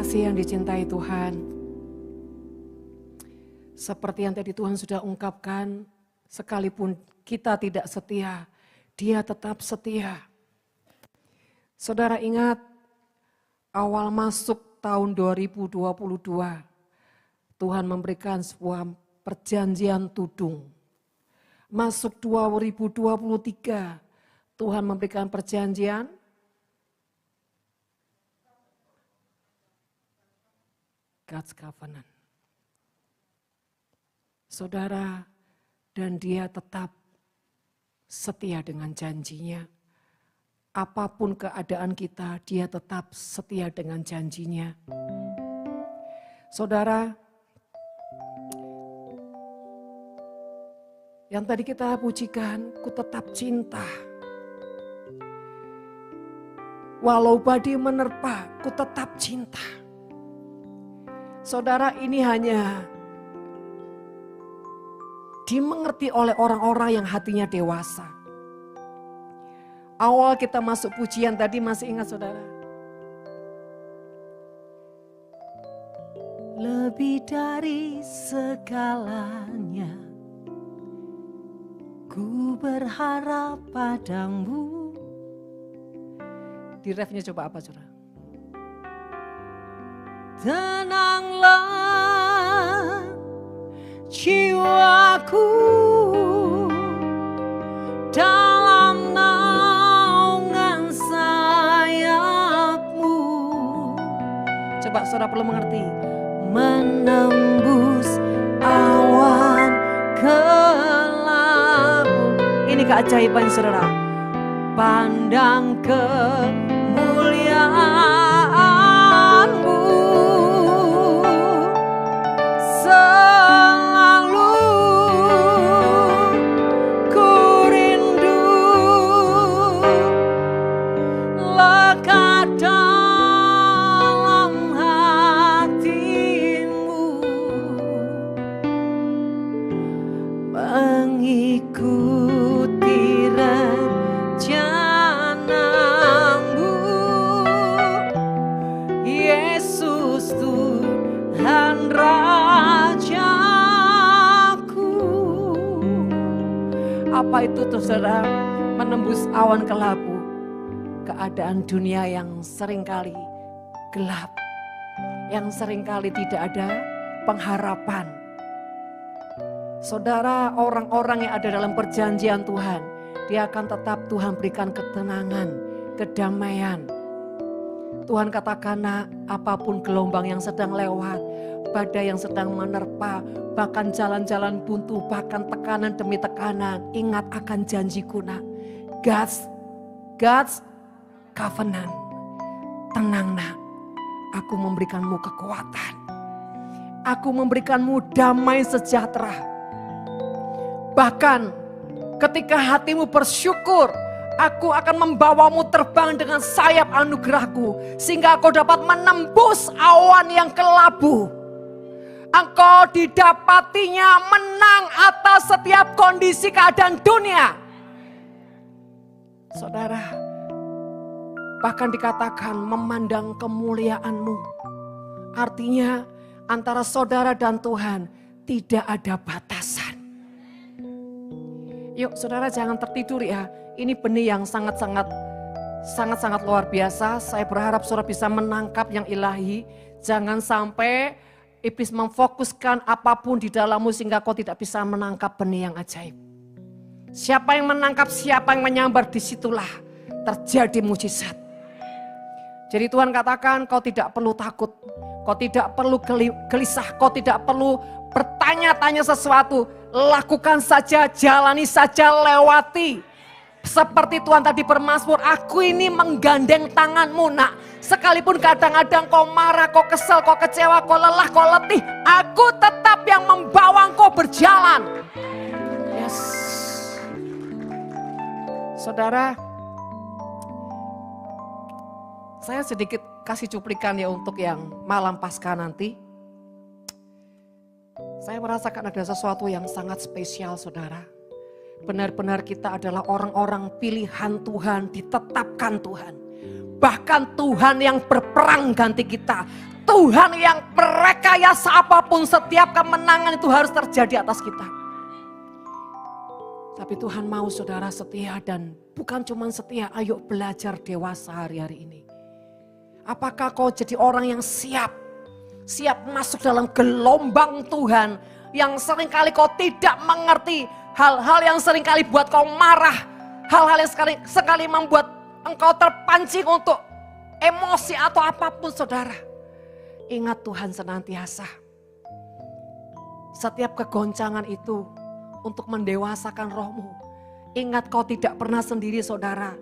Kasih yang dicintai Tuhan, seperti yang tadi Tuhan sudah ungkapkan, sekalipun kita tidak setia, Dia tetap setia. Saudara ingat, awal masuk tahun 2022, Tuhan memberikan sebuah perjanjian tudung. Masuk 2023, Tuhan memberikan perjanjian God's Covenant. Saudara, dan Dia tetap setia dengan janjinya. Apapun keadaan kita, Dia tetap setia dengan janjinya. Saudara, yang tadi kita pujikan, ku tetap cinta. Walau badai menerpa, ku tetap cinta. Saudara, ini hanya dimengerti oleh orang-orang yang hatinya dewasa. Awal kita masuk pujian tadi, masih ingat saudara? Lebih dari segalanya, ku berharap padamu. Di refnya coba apa saudara? Tenanglah jiwaku dalam naungan sayapmu. Coba saudara perlu mengerti. Menembus awan kelabu. Ini keajaiban saudara. Pandang kemuliaanmu. Selalu ku rindu lekat dalam hatimu, mengikuti rencanamu, Yesus Tuhan Rajaku. Apa itu tuh saudara? Menembus awan kelabu, keadaan dunia yang seringkali gelap, yang seringkali tidak ada pengharapan. Saudara, orang-orang yang ada dalam perjanjian Tuhan, dia akan tetap Tuhan berikan ketenangan, kedamaian. Tuhan katakan, nak, apapun gelombang yang sedang lewat, badai yang sedang menerpa, bahkan jalan-jalan buntu, bahkan tekanan demi tekanan, ingat akan janjiku, nak. God's covenant. Tenang, nak, aku memberikanmu kekuatan. Aku memberikanmu damai sejahtera. Bahkan ketika hatimu bersyukur, aku akan membawamu terbang dengan sayap anugerahku, sehingga kau dapat menembus awan yang kelabu. Engkau didapatinya menang atas setiap kondisi keadaan dunia. Saudara, bahkan dikatakan memandang kemuliaanmu. Artinya antara saudara dan Tuhan tidak ada batasan. Yuk saudara, jangan tertidur ya. Ini benih yang sangat-sangat luar biasa. Saya berharap saudara bisa menangkap yang ilahi. Jangan sampai iblis memfokuskan apapun di dalammu sehingga kau tidak bisa menangkap benih yang ajaib. Siapa yang menangkap, siapa yang menyambar, disitulah terjadi mujizat. Jadi Tuhan katakan, kau tidak perlu takut, kau tidak perlu gelisah, kau tidak perlu bertanya-tanya sesuatu. Lakukan saja, jalani saja, lewati. Seperti Tuhan tadi bermazmur, aku ini menggandeng tanganmu, nak. Sekalipun kadang-kadang kau marah, kau kesel, kau kecewa, kau lelah, kau letih, aku tetap yang membawa engkau berjalan. Yes. Saudara, saya sedikit kasih cuplikan ya untuk yang malam Paskah nanti. Saya merasakan ada sesuatu yang sangat spesial saudara. Benar-benar kita adalah orang-orang pilihan Tuhan, ditetapkan Tuhan. Bahkan Tuhan yang berperang ganti kita. Tuhan yang merekayasa apapun, setiap kemenangan itu harus terjadi atas kita. Tapi Tuhan mau saudara setia, dan bukan cuma setia, ayo belajar dewasa hari-hari ini. Apakah kau jadi orang yang siap masuk dalam gelombang Tuhan yang seringkali kau tidak mengerti, hal-hal yang seringkali buat kau marah, hal-hal yang sekali membuat engkau terpancing untuk emosi atau apapun saudara. Ingat Tuhan senantiasa. Setiap kegoncangan itu untuk mendewasakan rohmu. Ingat kau tidak pernah sendiri saudara.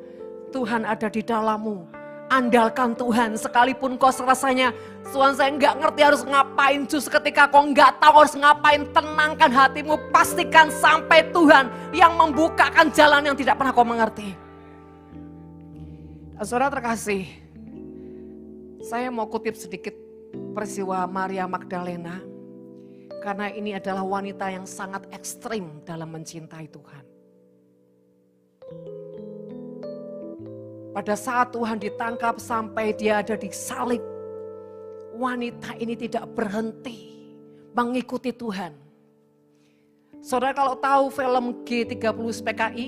Tuhan ada di dalammu. Andalkan Tuhan, sekalipun kau rasanya Tuhan saya nggak ngerti harus ngapain, justru ketika kau nggak tahu harus ngapain, tenangkan hatimu, pastikan sampai Tuhan yang membukakan jalan yang tidak pernah kau mengerti. Dan saudara terkasih, saya mau kutip sedikit peristiwa Maria Magdalena, karena ini adalah wanita yang sangat ekstrim dalam mencintai Tuhan. Pada saat Tuhan ditangkap sampai dia ada di salib, wanita ini tidak berhenti mengikuti Tuhan. Saudara kalau tahu film G30 PKI,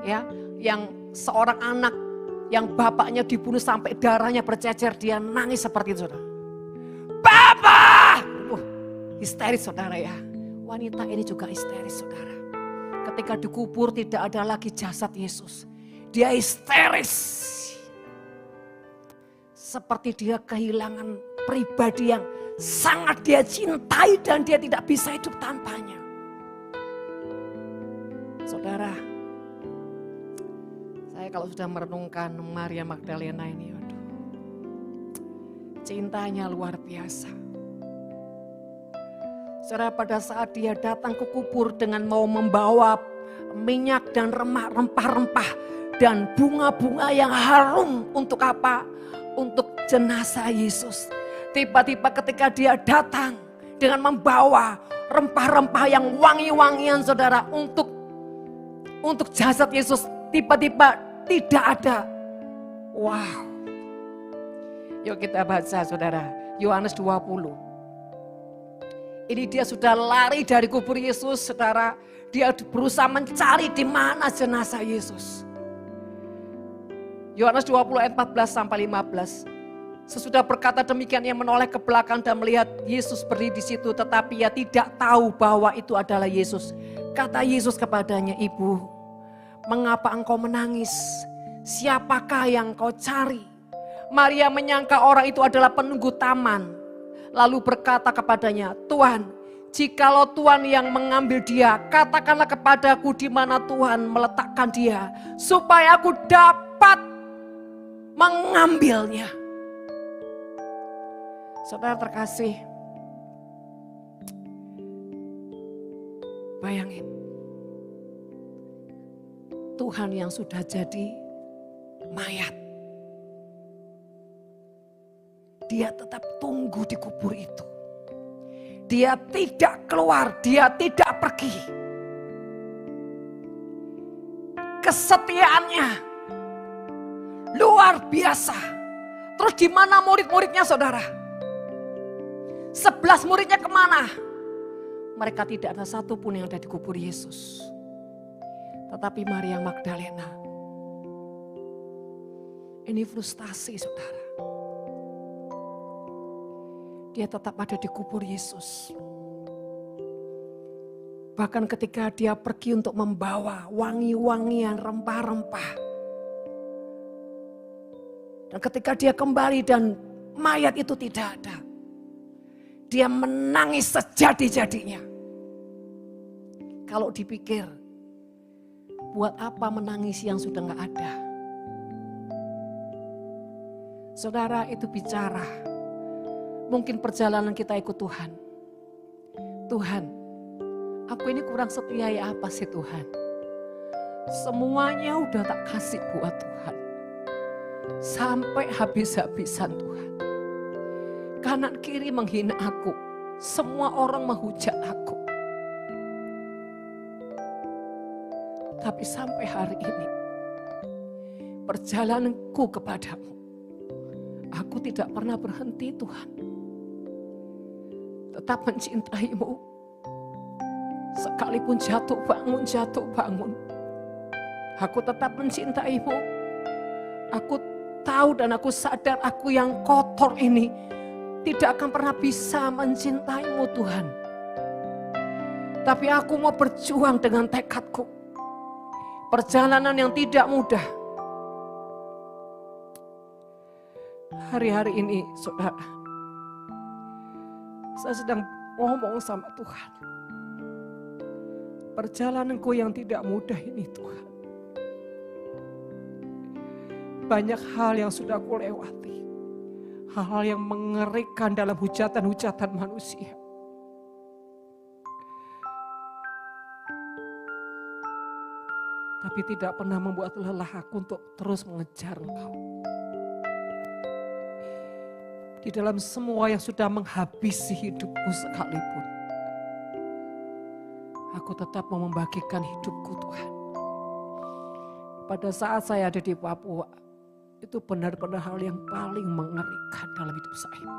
ya, yang seorang anak yang bapaknya dibunuh sampai darahnya bercecer, dia nangis seperti itu saudara. Bapak! Histeris saudara ya. Wanita ini juga histeris saudara. Ketika dikubur tidak ada lagi jasad Yesus. Dia histeris. Seperti dia kehilangan pribadi yang sangat dia cintai dan dia tidak bisa hidup tanpanya. Saudara, saya kalau sudah merenungkan Maria Magdalena ini, aduh, cintanya luar biasa. Saudara, pada saat dia datang ke kubur dengan mau membawa minyak dan rempah-rempah dan bunga-bunga yang harum untuk apa? Untuk jenazah Yesus. Tiba-tiba ketika dia datang dengan membawa rempah-rempah yang wangi-wangian saudara untuk jasad Yesus, tiba-tiba tidak ada. Wow. Yuk kita baca saudara, Yohanes 20. Ini dia sudah lari dari kubur Yesus saudara. Dia berusaha mencari di mana jenazah Yesus. Yohanes 20 ayat 14 sampai 15. Sesudah berkata demikian ia menoleh ke belakang dan melihat Yesus berdiri di situ, tetapi ia tidak tahu bahwa itu adalah Yesus. Kata Yesus kepadanya, "Ibu, mengapa engkau menangis? Siapakah yang kau cari?" Maria menyangka orang itu adalah penunggu taman. Lalu berkata kepadanya, "Tuhan, jikalau Tuhan yang mengambil dia, katakanlah kepadaku di mana Tuhan meletakkan dia, supaya aku dapat mengambilnya." Saudara terkasih, bayangin, Tuhan yang sudah jadi mayat, dia tetap tunggu di kubur itu. Dia tidak keluar, dia tidak pergi. Kesetiaannya luar biasa. Terus di mana murid-muridnya saudara? 11 muridnya kemana? Mereka tidak ada satupun yang ada di kubur Yesus. Tetapi Maria Magdalena, ini frustasi saudara. Dia tetap ada di kubur Yesus. Bahkan ketika dia pergi untuk membawa wangi-wangian rempah-rempah. Dan ketika dia kembali dan mayat itu tidak ada. Dia menangis sejadi-jadinya. Kalau dipikir, buat apa menangis yang sudah gak ada? Saudara, itu bicara. Mungkin perjalanan kita ikut Tuhan. Tuhan, aku ini kurang setia ya apa sih Tuhan? Semuanya udah tak kasih buat Tuhan. Sampai habis-habisan Tuhan. Kanan kiri menghina aku. Semua orang menghujat aku. Tapi sampai hari ini, perjalananku kepadamu, aku aku tidak pernah berhenti Tuhan. Tetap mencintai-Mu. Sekalipun jatuh bangun. Aku tetap mencintai-Mu. Aku tahu dan aku sadar aku yang kotor ini tidak akan pernah bisa mencintai-Mu Tuhan. Tapi aku mau berjuang dengan tekadku. Perjalanan yang tidak mudah. Hari-hari ini saudara, saya sedang ngomong sama Tuhan. Perjalananku yang tidak mudah ini Tuhan. Banyak hal yang sudah aku lewati. Hal-hal yang mengerikan dalam hujatan-hujatan manusia. Tapi tidak pernah membuat lelah aku untuk terus mengejar Engkau. Di dalam semua yang sudah menghabisi hidupku sekalipun. Aku tetap mau membagikan hidupku Tuhan. Pada saat saya ada di Papua, itu benar-benar hal yang paling mengerikan dalam hidup saya.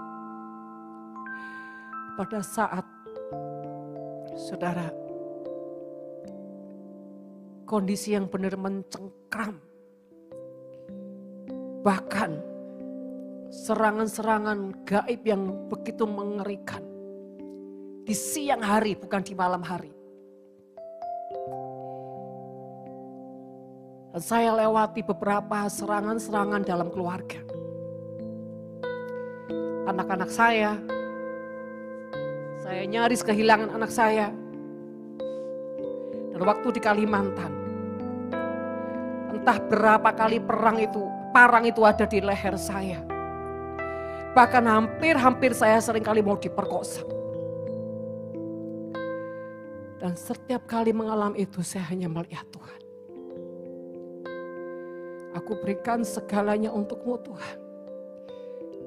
Pada saat, saudara, kondisi yang benar mencengkram. Bahkan serangan-serangan gaib yang begitu mengerikan. Di siang hari, bukan di malam hari. Dan saya lewati beberapa serangan-serangan dalam keluarga. Anak-anak saya nyaris kehilangan anak saya. Dan waktu di Kalimantan, entah berapa kali parang itu ada di leher saya. Bahkan hampir saya seringkali mau diperkosa. Dan setiap kali mengalami itu saya hanya melihat Tuhan. Aku berikan segalanya untuk-Mu Tuhan.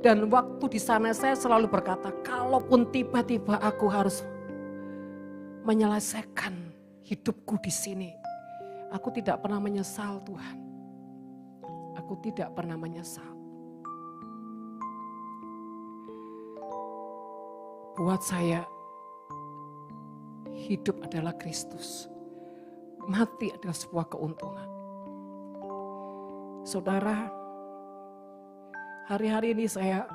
Dan waktu di sana saya selalu berkata, kalaupun tiba-tiba aku harus menyelesaikan hidupku di sini, aku tidak pernah menyesal Tuhan. Aku tidak pernah menyesal. Buat saya, hidup adalah Kristus. Mati adalah sebuah keuntungan. Saudara, hari-hari ini saya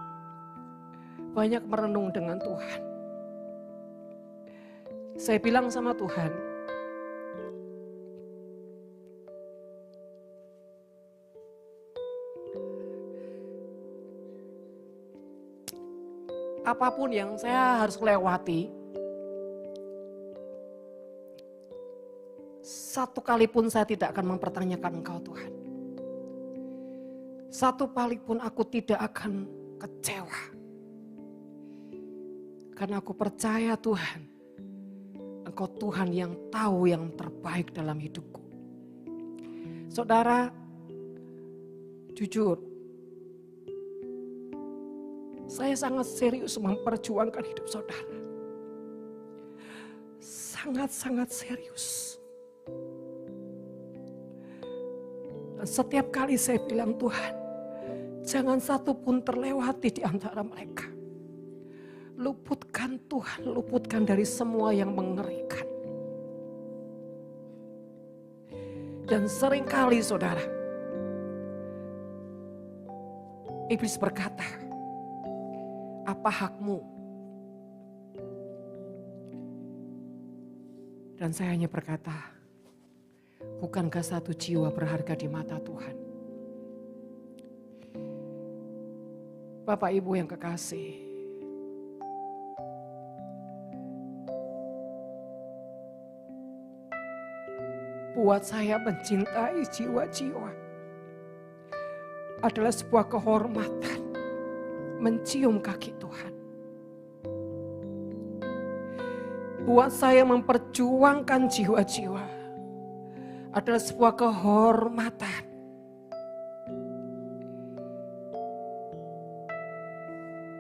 banyak merenung dengan Tuhan. Saya bilang sama Tuhan, apapun yang saya harus lewati, satu kali pun saya tidak akan mempertanyakan Engkau Tuhan. Satu kali pun aku tidak akan kecewa. Karena aku percaya Tuhan, Engkau Tuhan yang tahu yang terbaik dalam hidupku. Saudara, jujur, saya sangat serius memperjuangkan hidup saudara. Sangat-sangat serius. Dan setiap kali saya bilang, Tuhan, jangan satu pun terlewati di antara mereka. Luputkan Tuhan, luputkan dari semua yang mengerikan. Dan seringkali saudara, iblis berkata, apa hakmu? Dan saya hanya berkata, bukankah satu jiwa berharga di mata Tuhan? Bapak Ibu yang kekasih, buat saya mencintai jiwa-jiwa adalah sebuah kehormatan, mencium kaki Tuhan. Buat saya memperjuangkan jiwa-jiwa adalah sebuah kehormatan.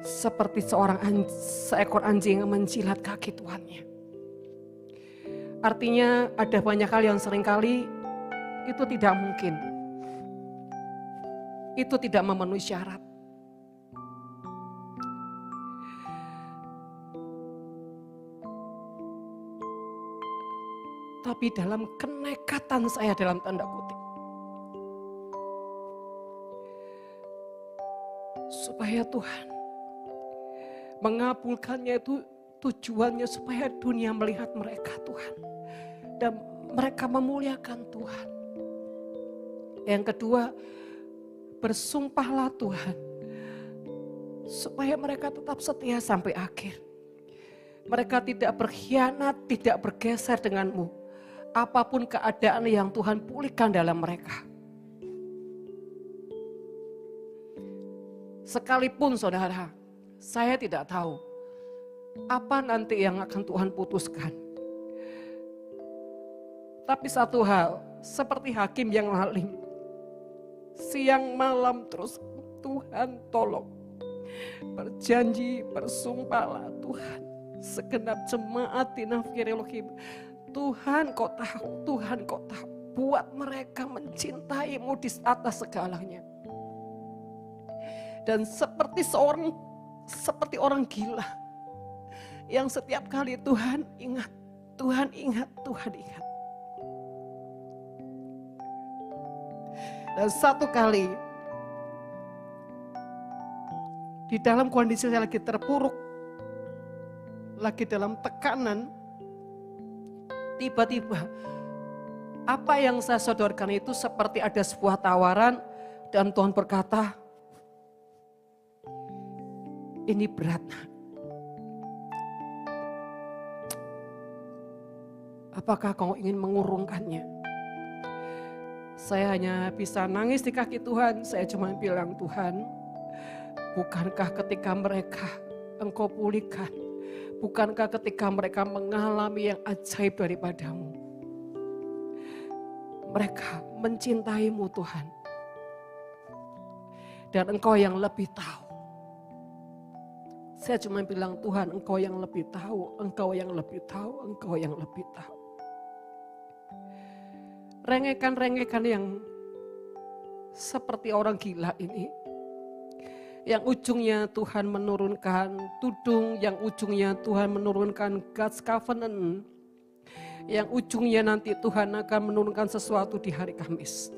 Seperti seekor anjing yang menjilat kaki tuannya. Artinya ada banyak hal yang seringkali itu tidak mungkin. Itu tidak memenuhi syarat. tapi dalam kenekatan saya dalam tanda kutip. Supaya Tuhan mengabulkannya itu tujuannya supaya dunia melihat mereka Tuhan. Dan mereka memuliakan Tuhan. Yang kedua, bersumpahlah Tuhan. Supaya mereka tetap setia sampai akhir. Mereka tidak berkhianat, tidak bergeser denganmu. Apapun keadaan yang Tuhan pulihkan dalam mereka. Sekalipun saudara, saya tidak tahu apa nanti yang akan Tuhan putuskan. Tapi satu hal, seperti hakim yang lalim, siang malam terus Tuhan tolong. Berjanji, bersumpahlah Tuhan. Segenap jemaat di Nafkir Elohim. Tuhan kau tahu, Tuhan kau tahu. Buat mereka mencintaimu di atas segalanya. Dan seperti orang gila. Yang setiap kali Tuhan ingat, Tuhan ingat, Tuhan ingat. Dan satu kali, di dalam kondisi saya lagi terpuruk, lagi dalam tekanan, tiba-tiba apa yang saya sodorkan itu seperti ada sebuah tawaran dan Tuhan berkata, ini berat. Apakah kau ingin mengurungkannya? Saya hanya bisa nangis di kaki Tuhan. Saya cuma bilang, Tuhan, bukankah ketika mereka Engkau pulihkan? Bukankah ketika mereka mengalami yang ajaib daripadamu? Mereka mencintaimu Tuhan. Dan Engkau yang lebih tahu. Saya cuma bilang, Tuhan, Engkau yang lebih tahu, Engkau yang lebih tahu, Engkau yang lebih tahu. Rengekan-rengekan yang seperti orang gila ini, yang ujungnya Tuhan menurunkan tudung, yang ujungnya Tuhan menurunkan God's Covenant, yang ujungnya nanti Tuhan akan menurunkan sesuatu di hari Kamis.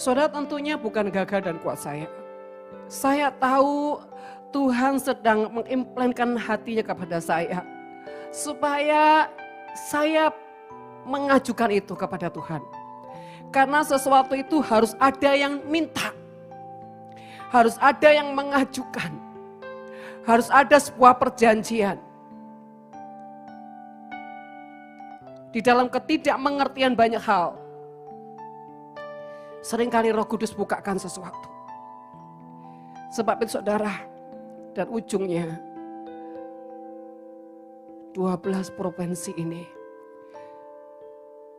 Saudara, tentunya bukan gagah dan kuat saya. Saya tahu Tuhan sedang mengimplankan hatinya kepada saya. Supaya saya mengajukan itu kepada Tuhan. Karena sesuatu itu harus ada yang minta. Harus ada yang mengajukan. Harus ada sebuah perjanjian. Di dalam ketidakmengertian banyak hal. Seringkali Roh Kudus bukakan sesuatu. Sebab itu saudara, dan ujungnya 12 provinsi ini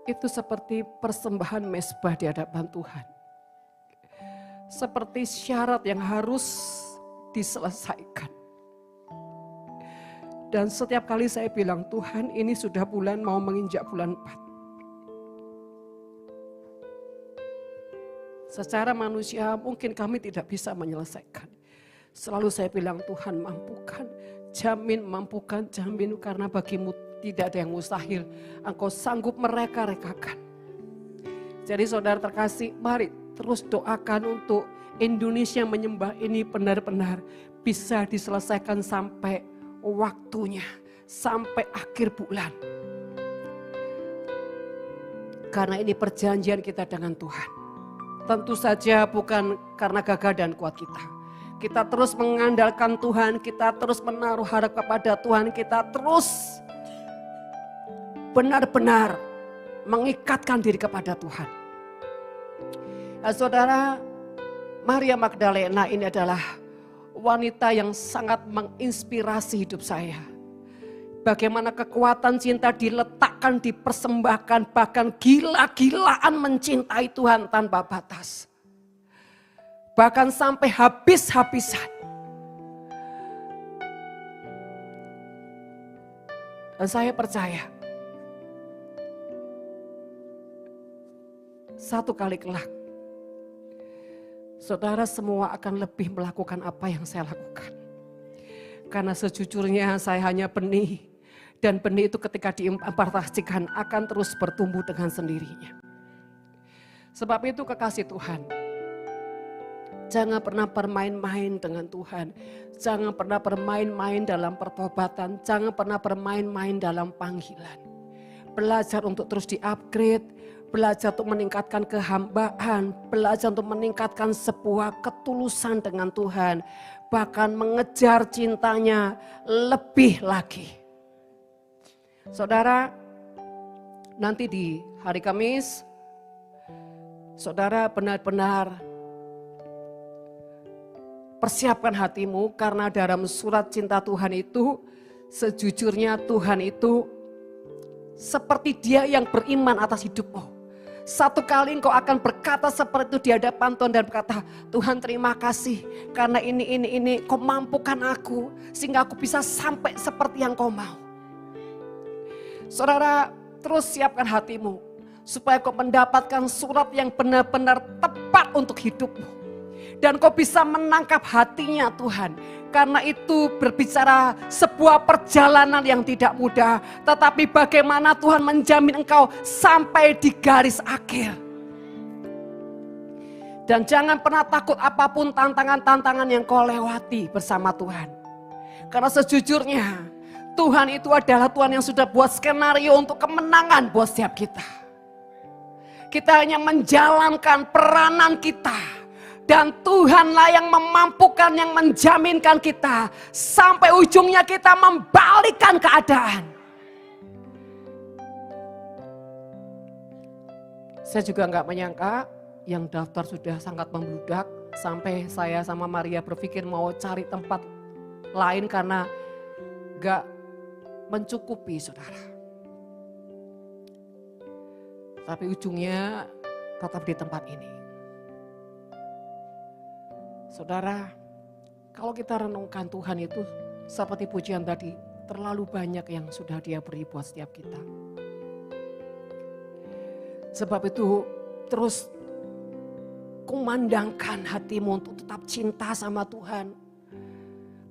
itu seperti persembahan mezbah di hadapan Tuhan. Seperti syarat yang harus diselesaikan. Dan setiap kali saya bilang, Tuhan, ini sudah bulan mau menginjak bulan 4. Secara manusia mungkin kami tidak bisa menyelesaikan. Selalu saya bilang, Tuhan mampukan, jamin karena bagimu tidak ada yang mustahil. Engkau sanggup mereka-rekakan. Jadi saudara terkasih, mari terus doakan untuk Indonesia menyembah ini benar-benar bisa diselesaikan sampai waktunya, sampai akhir bulan. Karena ini perjanjian kita dengan Tuhan. Tentu saja bukan karena gagah dan kuat kita. Kita terus mengandalkan Tuhan, kita terus menaruh harap kepada Tuhan, kita terus benar-benar mengikatkan diri kepada Tuhan. Nah, saudara, Maria Magdalena ini adalah wanita yang sangat menginspirasi hidup saya. Bagaimana kekuatan cinta diletakkan, dipersembahkan, bahkan gila-gilaan mencintai Tuhan tanpa batas. Bahkan sampai habis-habisan. Dan saya percaya, satu kali kelak, saudara semua akan lebih melakukan apa yang saya lakukan. Karena sejujurnya saya hanya benih Dan benih itu ketika diimpartasikan akan terus bertumbuh dengan sendirinya. Sebab itu kekasih Tuhan, jangan pernah bermain-main dengan Tuhan. Jangan pernah bermain-main dalam pertobatan. Jangan pernah bermain-main dalam panggilan. Belajar untuk terus di-upgrade. Belajar untuk meningkatkan kehambaan. Belajar untuk meningkatkan sebuah ketulusan dengan Tuhan. Bahkan mengejar cintanya lebih lagi. Saudara, nanti di hari Kamis, saudara benar-benar persiapkan hatimu karena dalam surat cinta Tuhan itu, sejujurnya Tuhan itu seperti Dia yang beriman atas hidupmu. Satu kali engkau akan berkata seperti itu di hadapan Tuhan dan berkata, Tuhan terima kasih karena ini kau mampukan aku sehingga aku bisa sampai seperti yang kau mau. Saudara, terus siapkan hatimu supaya kau mendapatkan surat yang benar-benar tepat untuk hidupmu. Dan kau bisa menangkap hatinya Tuhan. Karena itu berbicara sebuah perjalanan yang tidak mudah. Tetapi bagaimana Tuhan menjamin engkau sampai di garis akhir. Dan jangan pernah takut apapun tantangan-tantangan yang kau lewati bersama Tuhan. Karena sejujurnya Tuhan itu adalah Tuhan yang sudah buat skenario untuk kemenangan buat setiap kita. Kita hanya menjalankan peranan kita. Dan Tuhanlah yang memampukan, yang menjaminkan kita. Sampai ujungnya kita membalikkan keadaan. Saya juga nggak menyangka yang daftar sudah sangat membludak. Sampai saya sama Maria berpikir mau cari tempat lain karena nggak mencukupi saudara. Tapi ujungnya tetap di tempat ini. Saudara, kalau kita renungkan Tuhan itu seperti pujian tadi, terlalu banyak yang sudah Dia beri buat setiap kita. Sebab itu terus kumandangkan hatimu untuk tetap cinta sama Tuhan.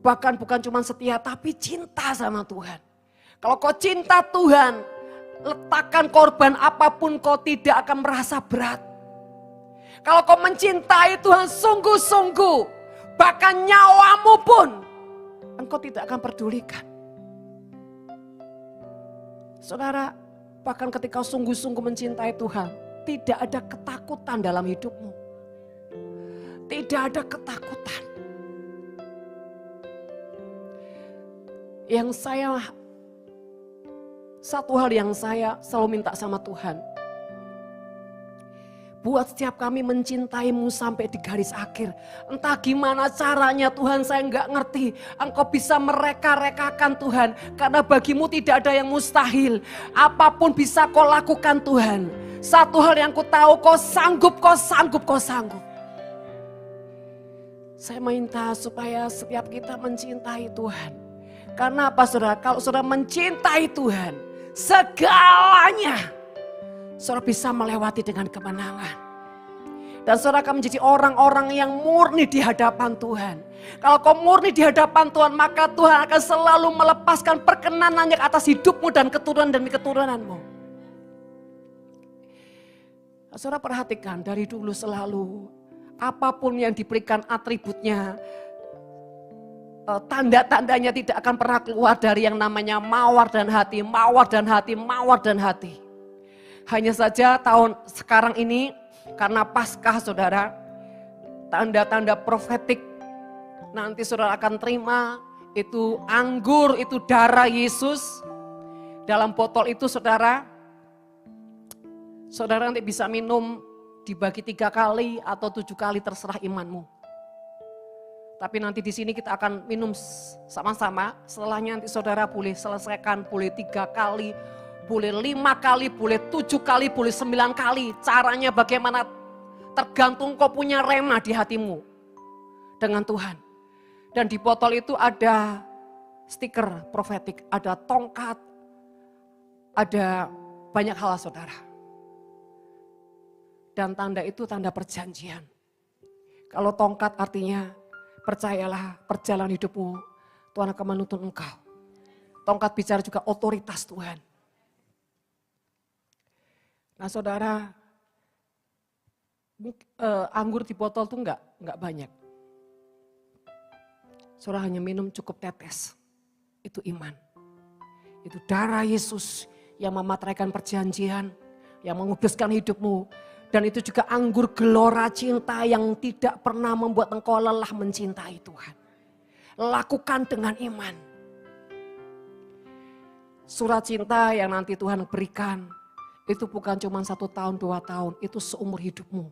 Bahkan bukan cuma setia tapi cinta sama Tuhan. Kalau kau cinta Tuhan, letakkan korban apapun kau tidak akan merasa berat. Kalau kau mencintai Tuhan sungguh-sungguh, bahkan nyawamu pun engkau tidak akan pedulikan. Saudara, bahkan ketika kau sungguh-sungguh mencintai Tuhan, tidak ada ketakutan dalam hidupmu. Tidak ada ketakutan. Satu hal yang saya selalu minta sama Tuhan. Buat setiap kami mencintaimu sampai di garis akhir. Entah gimana caranya Tuhan, saya nggak ngerti. Engkau bisa mereka-rekakan Tuhan. Karena bagimu tidak ada yang mustahil. Apapun bisa kau lakukan Tuhan. Satu hal yang ku tahu, kau sanggup, kau sanggup, kau sanggup. Saya minta supaya setiap kita mencintai Tuhan. Karena apa saudara? Kalau saudara mencintai Tuhan, segalanya saudara bisa melewati dengan kemenangan. Dan saudara akan menjadi orang-orang yang murni di hadapan Tuhan. Kalau kau murni di hadapan Tuhan, maka Tuhan akan selalu melepaskan perkenanannya atas hidupmu dan keturunan demi keturunanmu. Saudara perhatikan dari dulu selalu, apapun yang diberikan atributnya, tanda-tandanya tidak akan pernah keluar dari yang namanya mawar dan hati, mawar dan hati, mawar dan hati. Hanya saja tahun sekarang ini karena Paskah saudara, tanda-tanda profetik nanti saudara akan terima itu anggur, itu darah Yesus. Dalam botol itu saudara nanti bisa minum dibagi 3 kali atau 7 kali terserah imanmu. Tapi nanti di sini kita akan minum sama-sama. Setelahnya nanti saudara boleh selesaikan, boleh 3 kali, boleh 5 kali, boleh 7 kali, boleh 9 kali. Caranya bagaimana tergantung kau punya rema di hatimu dengan Tuhan. Dan di botol itu ada stiker profetik, ada tongkat, ada banyak hal saudara. Dan tanda itu tanda perjanjian. Kalau tongkat artinya percayalah perjalanan hidupmu, Tuhan akan menuntun engkau. Tongkat bicara juga otoritas Tuhan. Nah saudara, anggur di botol tuh enggak banyak. Saudara hanya minum cukup tetes. Itu iman. Itu darah Yesus yang memateraikan perjanjian, yang menguduskan hidupmu. Dan itu juga anggur gelora cinta yang tidak pernah membuat engkau lelah mencintai Tuhan. Lakukan dengan iman. Surat cinta yang nanti Tuhan berikan, itu bukan cuma 1 tahun, 2 tahun, itu seumur hidupmu.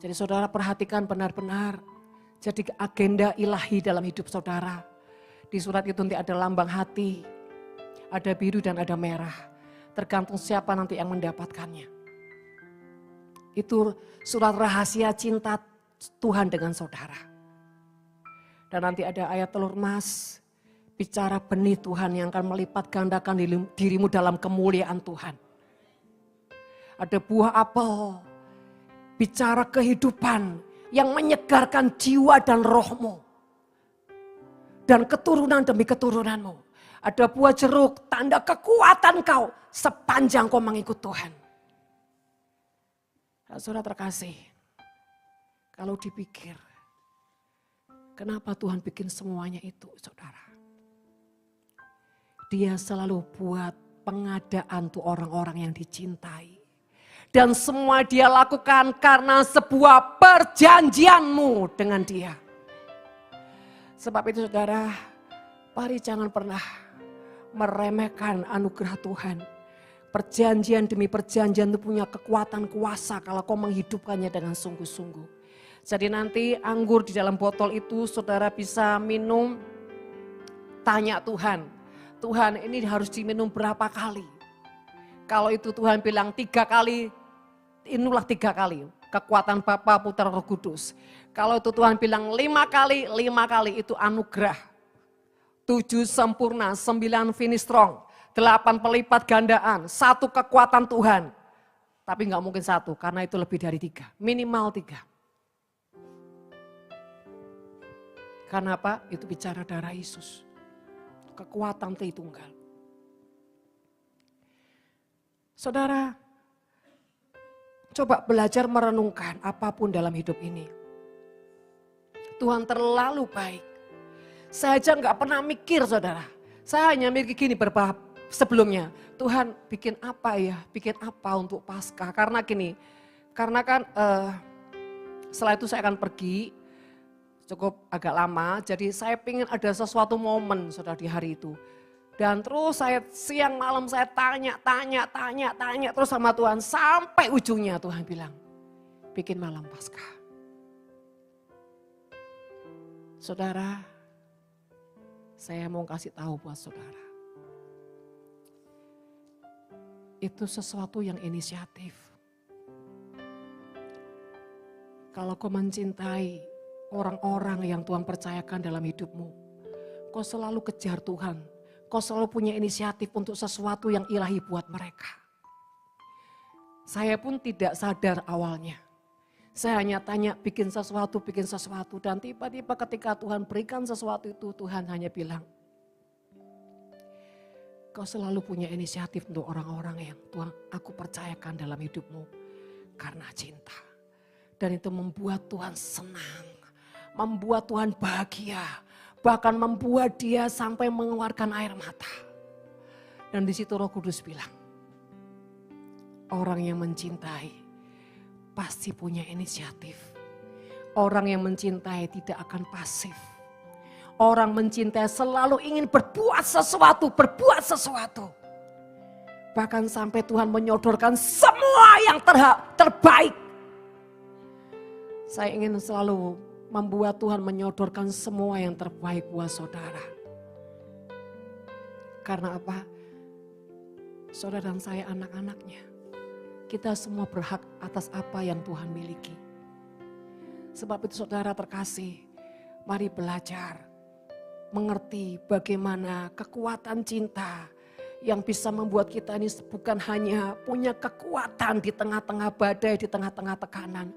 Jadi saudara perhatikan benar-benar, jadi agenda ilahi dalam hidup saudara. Di surat itu nanti ada lambang hati, ada biru dan ada merah. Tergantung siapa nanti yang mendapatkannya. Itu surat rahasia cinta Tuhan dengan saudara. Dan nanti ada ayat telur emas, bicara benih Tuhan yang akan melipat gandakan dirimu dalam kemuliaan Tuhan. Ada buah apel, bicara kehidupan yang menyegarkan jiwa dan rohmu. Dan keturunan demi keturunanmu. Ada buah jeruk, tanda kekuatan kau sepanjang kau mengikut Tuhan. Nah, saudara terkasih, kalau dipikir, kenapa Tuhan bikin semuanya itu, saudara? Dia selalu buat pengadaan tuh orang-orang yang dicintai. Dan semua dia lakukan karena sebuah perjanjianmu dengan dia. Sebab itu saudara, mari jangan pernah meremehkan anugerah Tuhan. Perjanjian demi perjanjian itu punya kekuatan kuasa kalau kau menghidupkannya dengan sungguh-sungguh. Jadi nanti anggur di dalam botol itu saudara bisa minum, tanya Tuhan. Tuhan ini harus diminum berapa kali? Kalau itu Tuhan bilang 3 kali, inilah 3 kali. Kekuatan Bapa, Putra, Roh Kudus. Kalau itu Tuhan bilang 5 kali itu anugerah. 7 sempurna, 9 finish strong. 8 pelipat gandaan, 1 kekuatan Tuhan. Tapi enggak mungkin 1 karena itu lebih dari 3, minimal 3. Karena apa? Itu bicara darah Yesus. Kekuatan Tritunggal. Saudara, coba belajar merenungkan apapun dalam hidup ini. Tuhan terlalu baik. Saya aja enggak pernah mikir saudara. Saya hanya mikir gini sebelumnya, Tuhan bikin apa ya, bikin apa untuk Paskah. Karena gini, karena kan setelah itu saya akan pergi, cukup agak lama, jadi saya ingin ada sesuatu momen saudara di hari itu. Dan terus saya siang malam saya tanya terus sama Tuhan. Sampai ujungnya Tuhan bilang, bikin malam Paskah. Saudara, saya mau kasih tahu buat saudara. Itu sesuatu yang inisiatif. Kalau kau mencintai orang-orang yang Tuhan percayakan dalam hidupmu, kau selalu kejar Tuhan. Kau selalu punya inisiatif untuk sesuatu yang ilahi buat mereka. Saya pun tidak sadar awalnya. Saya hanya tanya bikin sesuatu. Dan tiba-tiba ketika Tuhan berikan sesuatu itu, Tuhan hanya bilang, kau selalu punya inisiatif untuk orang-orang yang Tuhan aku percayakan dalam hidupmu karena cinta. Dan itu membuat Tuhan senang, membuat Tuhan bahagia, bahkan membuat dia sampai mengeluarkan air mata. Dan di situ Roh Kudus bilang, orang yang mencintai pasti punya inisiatif. Orang yang mencintai tidak akan pasif. Orang mencintai selalu ingin berbuat sesuatu. Bahkan sampai Tuhan menyodorkan semua yang terbaik. Saya ingin selalu membuat Tuhan menyodorkan semua yang terbaik buat saudara. Karena apa? Saudara dan saya anak-anaknya. Kita semua berhak atas apa yang Tuhan miliki. Sebab itu saudara terkasih, mari belajar. Mengerti bagaimana kekuatan cinta yang bisa membuat kita ini bukan hanya punya kekuatan di tengah-tengah badai, di tengah-tengah tekanan.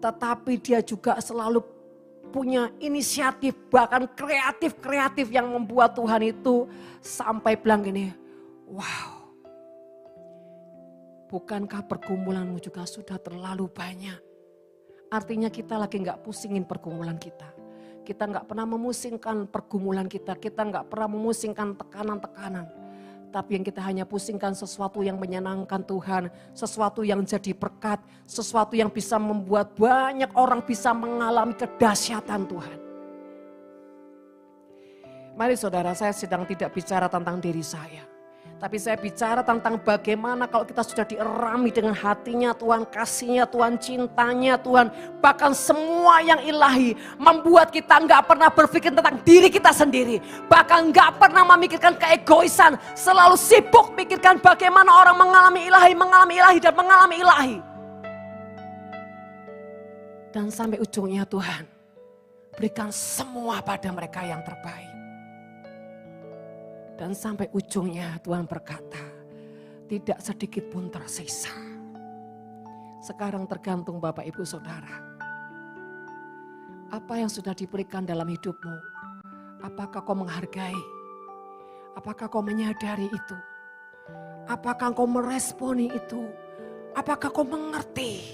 Tetapi dia juga selalu punya inisiatif, bahkan kreatif yang membuat Tuhan itu sampai bilang gini, wow, bukankah pergumulanmu juga sudah terlalu banyak? Artinya kita lagi gak pusingin pergumulan kita. Kita gak pernah memusingkan pergumulan kita gak pernah memusingkan tekanan-tekanan. Tapi yang kita hanya pusingkan sesuatu yang menyenangkan Tuhan, sesuatu yang jadi berkat, sesuatu yang bisa membuat banyak orang bisa mengalami kedahsyatan Tuhan. Mari saudara, saya sedang tidak bicara tentang diri saya. Tapi saya bicara tentang bagaimana kalau kita sudah dierami dengan hatinya Tuhan, kasihnya Tuhan, cintanya Tuhan. Bahkan semua yang ilahi membuat kita nggak pernah berpikir tentang diri kita sendiri. Bahkan nggak pernah memikirkan keegoisan. Selalu sibuk pikirkan bagaimana orang mengalami ilahi dan mengalami ilahi. Dan sampai ujungnya Tuhan, berikan semua pada mereka yang terbaik. Dan sampai ujungnya Tuhan berkata, tidak sedikit pun tersisa. Sekarang tergantung Bapak Ibu Saudara. Apa yang sudah diberikan dalam hidupmu? Apakah kau menghargai? Apakah kau menyadari itu? Apakah kau meresponi itu? Apakah kau mengerti?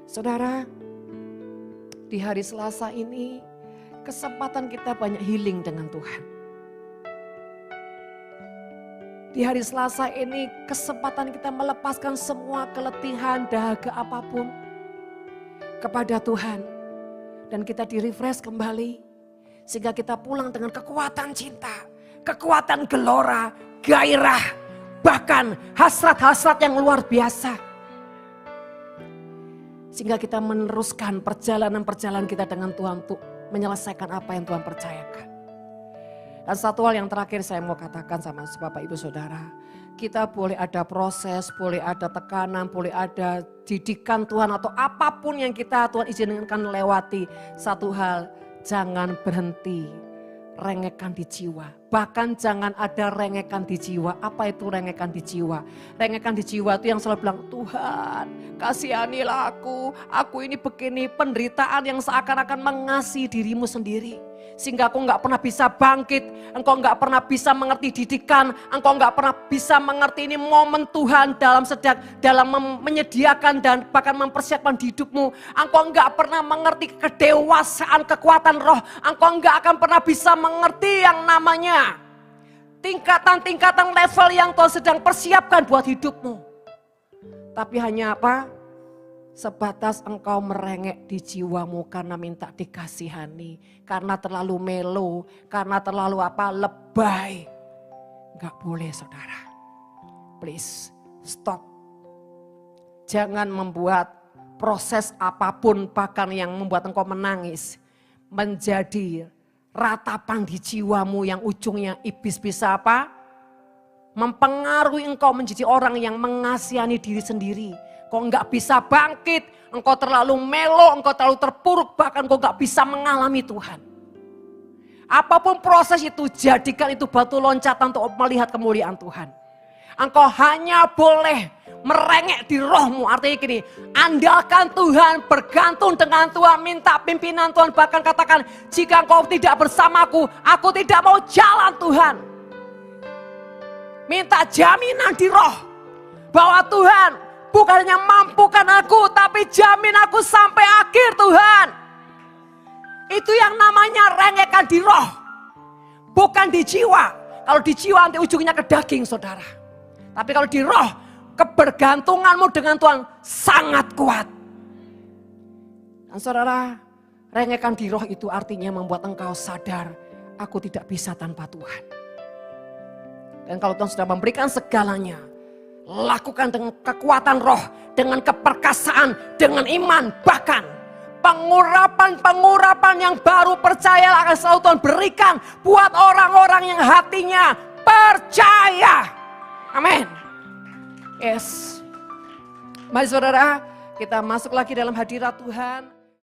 Saudara, di hari Selasa ini kesempatan kita banyak healing dengan Tuhan. Di hari Selasa ini kesempatan kita melepaskan semua keletihan, dahaga apapun kepada Tuhan. Dan kita di-refresh kembali sehingga kita pulang dengan kekuatan cinta, kekuatan gelora, gairah, bahkan hasrat-hasrat yang luar biasa. Sehingga kita meneruskan perjalanan-perjalanan kita dengan Tuhan untuk menyelesaikan apa yang Tuhan percayakan. Dan satu hal yang terakhir saya mau katakan sama Bapak Ibu Saudara. Kita boleh ada proses, boleh ada tekanan, boleh ada didikan Tuhan atau apapun yang Tuhan izinkan lewati. Satu hal, jangan berhenti rengekan di jiwa. Bahkan jangan ada rengekan di jiwa. Apa itu rengekan di jiwa? Rengekan di jiwa itu yang selalu bilang, Tuhan kasihanilah aku ini begini, penderitaan yang seakan-akan mengasihi dirimu sendiri. Sehingga aku gak pernah bisa bangkit, engkau gak pernah bisa mengerti didikan, engkau gak pernah bisa mengerti ini momen Tuhan dalam menyediakan dan bahkan mempersiapkan hidupmu. Engkau gak pernah mengerti kedewasaan kekuatan roh, engkau gak akan pernah bisa mengerti yang namanya tingkatan-tingkatan level yang Tuhan sedang persiapkan buat hidupmu. Tapi hanya apa? Sebatas engkau merengek di jiwamu karena minta dikasihani. Karena terlalu melo, karena terlalu lebay. Enggak boleh saudara. Please stop. Jangan membuat proses apapun bahkan yang membuat engkau menangis. Menjadi ratapan di jiwamu yang ujungnya iblis bisa apa? Mempengaruhi engkau menjadi orang yang mengasihani diri sendiri. Kau enggak bisa bangkit, engkau terlalu melo, engkau terlalu terpuruk, bahkan kau enggak bisa mengalami Tuhan. Apapun proses itu, jadikan itu batu loncatan untuk melihat kemuliaan Tuhan. Engkau hanya boleh merengek di rohmu, artinya gini, andalkan Tuhan, bergantung dengan Tuhan, minta pimpinan Tuhan, bahkan katakan, jika engkau tidak bersamaku, aku tidak mau jalan Tuhan. Minta jaminan di roh, bahwa Tuhan, bukan hanya mampukan aku, tapi jamin aku sampai akhir Tuhan. Itu yang namanya rengekan di roh. Bukan di jiwa. Kalau di jiwa nanti ujungnya ke daging saudara. Tapi kalau di roh, kebergantunganmu dengan Tuhan sangat kuat. Dan saudara, rengekan di roh itu artinya membuat engkau sadar, aku tidak bisa tanpa Tuhan. Dan kalau Tuhan sudah memberikan segalanya, lakukan dengan kekuatan roh, dengan keperkasaan, dengan iman. Bahkan pengurapan yang baru percaya akan selalu Tuhan berikan buat orang-orang yang hatinya percaya. Amin. Yes. Mari saudara, kita masuk lagi dalam hadirat Tuhan.